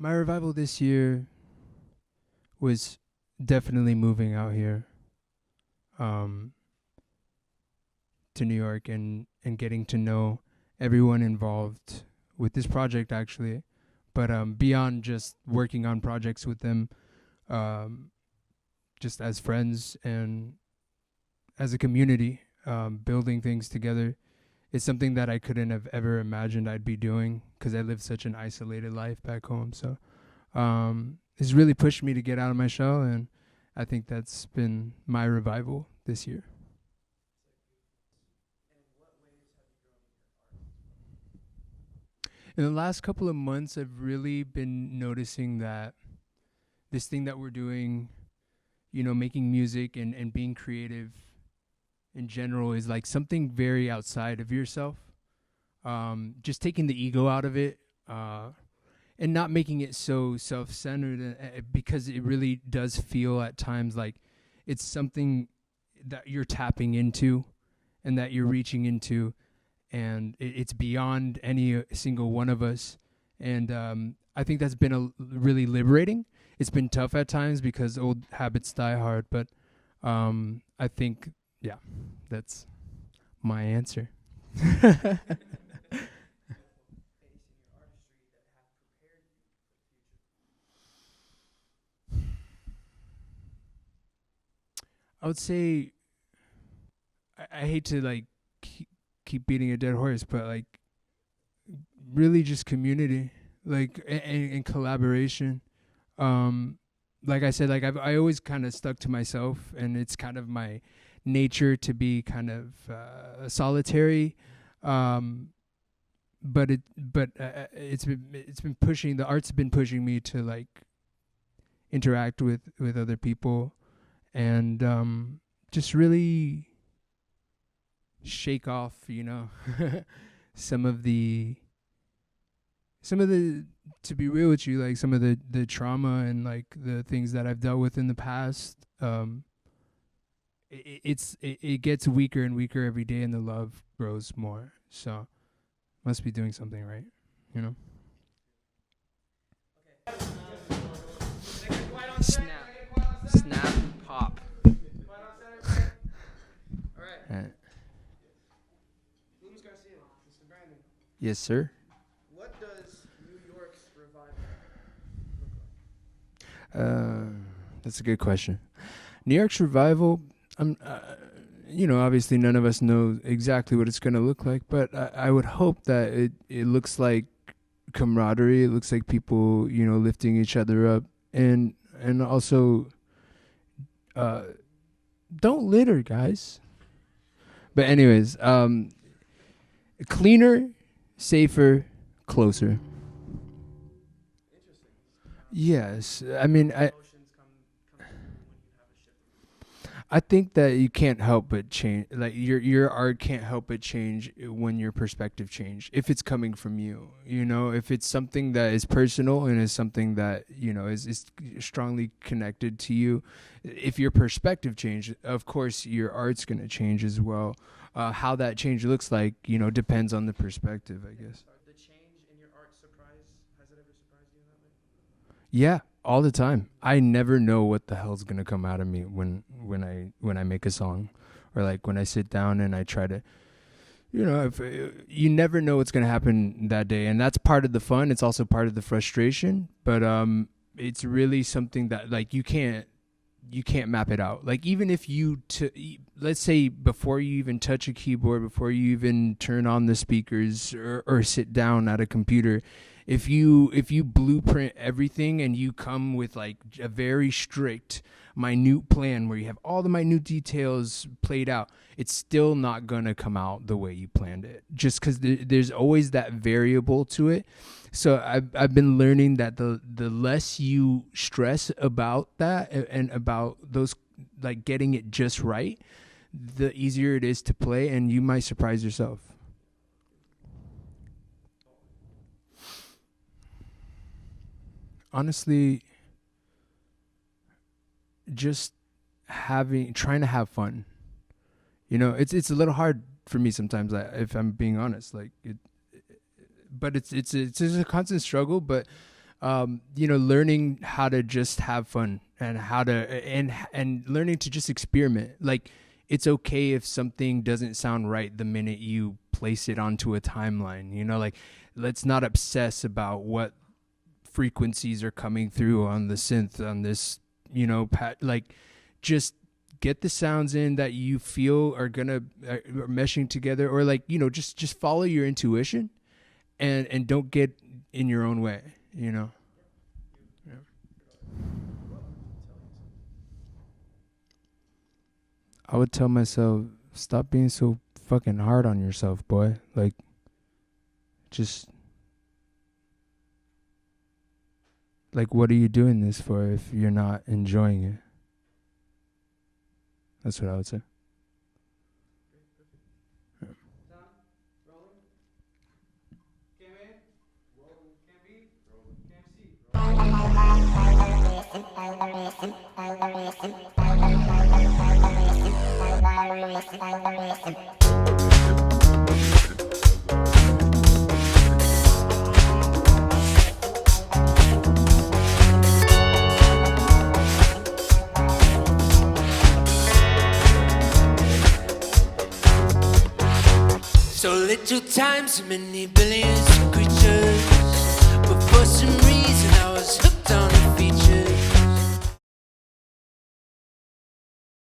My revival this year was definitely moving out here um, to New York and getting to know everyone involved with this project, actually. But beyond just working on projects with them, um, just as friends and as a community, building things together. It's something that I couldn't have ever imagined I'd be doing because I lived such an isolated life back home. So it's really pushed me to get out of my shell, and I think that's been my revival this year. In the last couple of months, I've really been noticing that this thing that we're doing, making music and being creative in general is like something very outside of yourself. Just taking the ego out of it, and not making it so self-centered, because it really does feel at times like it's something that you're tapping into and that you're reaching into, and it's beyond any single one of us. And I think that's been really liberating. It's been tough at times because old habits die hard, but I think, yeah, that's my answer. I would say I hate to like keep beating a dead horse, but like really just community, like and collaboration. Like I said, like I always kind of stuck to myself, and it's kind of my nature to be kind of solitary. Um, but it's been pushing, the art's been pushing me to like interact with other people, and just really shake off, some of the to be real with you, like some of the trauma and like the things that I've dealt with in the past. It gets weaker and weaker every day, and the love grows more. So must be doing something right, you know. Snap, snap, pop. All right. GLOOM'S Garcia, Mr. Brandon. Yes, sir. What does New York's revival look like? That's a good question. New York's revival. Obviously none of us know exactly what it's going to look like, but I would hope that it looks like camaraderie. It looks like people, lifting each other up, and also, don't litter, guys. But anyways, cleaner, safer, closer. Interesting. Yes, I mean, Emotions come in when you have a ship. I think that you can't help but change. Like your art can't help but change when your perspective change. If it's coming from you, if it's something that is personal and is something that is strongly connected to you. If your perspective change, of course your art's gonna change as well. How that change looks like, depends on the perspective, I guess. The change in your art has it ever surprised you in that way? Yeah, all the time. I never know what the hell's gonna come out of me when I make a song, or like when I sit down and I try to, if you never know what's gonna happen that day, and that's part of the fun. It's also part of the frustration, but it's really something that like you can't map it out. Like even if let's say before you even touch a keyboard, before you even turn on the speakers or sit down at a computer, if you blueprint everything and you come with like a very strict minute plan where you have all the minute details played out, it's still not gonna come out the way you planned it, just because there's always that variable to it. So I've been learning that the less you stress about that and about those, like getting it just right, the easier it is to play, and you might surprise yourself. Honestly, just trying to have fun. It's a little hard for me sometimes, if I'm being honest. Like but it's just a constant struggle. But learning how to just have fun and how to and learning to just experiment. Like, it's okay if something doesn't sound right the minute you place it onto a timeline. Like, let's not obsess about what frequencies are coming through on the synth on this, like, just get the sounds in that you feel are gonna are meshing together, or like, just follow your intuition and don't get in your own way. Yeah. I would tell myself, stop being so fucking hard on yourself, boy. Like, just, like, what are you doing this for if you're not enjoying it? That's what I would say. So little time, so many billions of creatures, but for some reason I was hooked on the feature.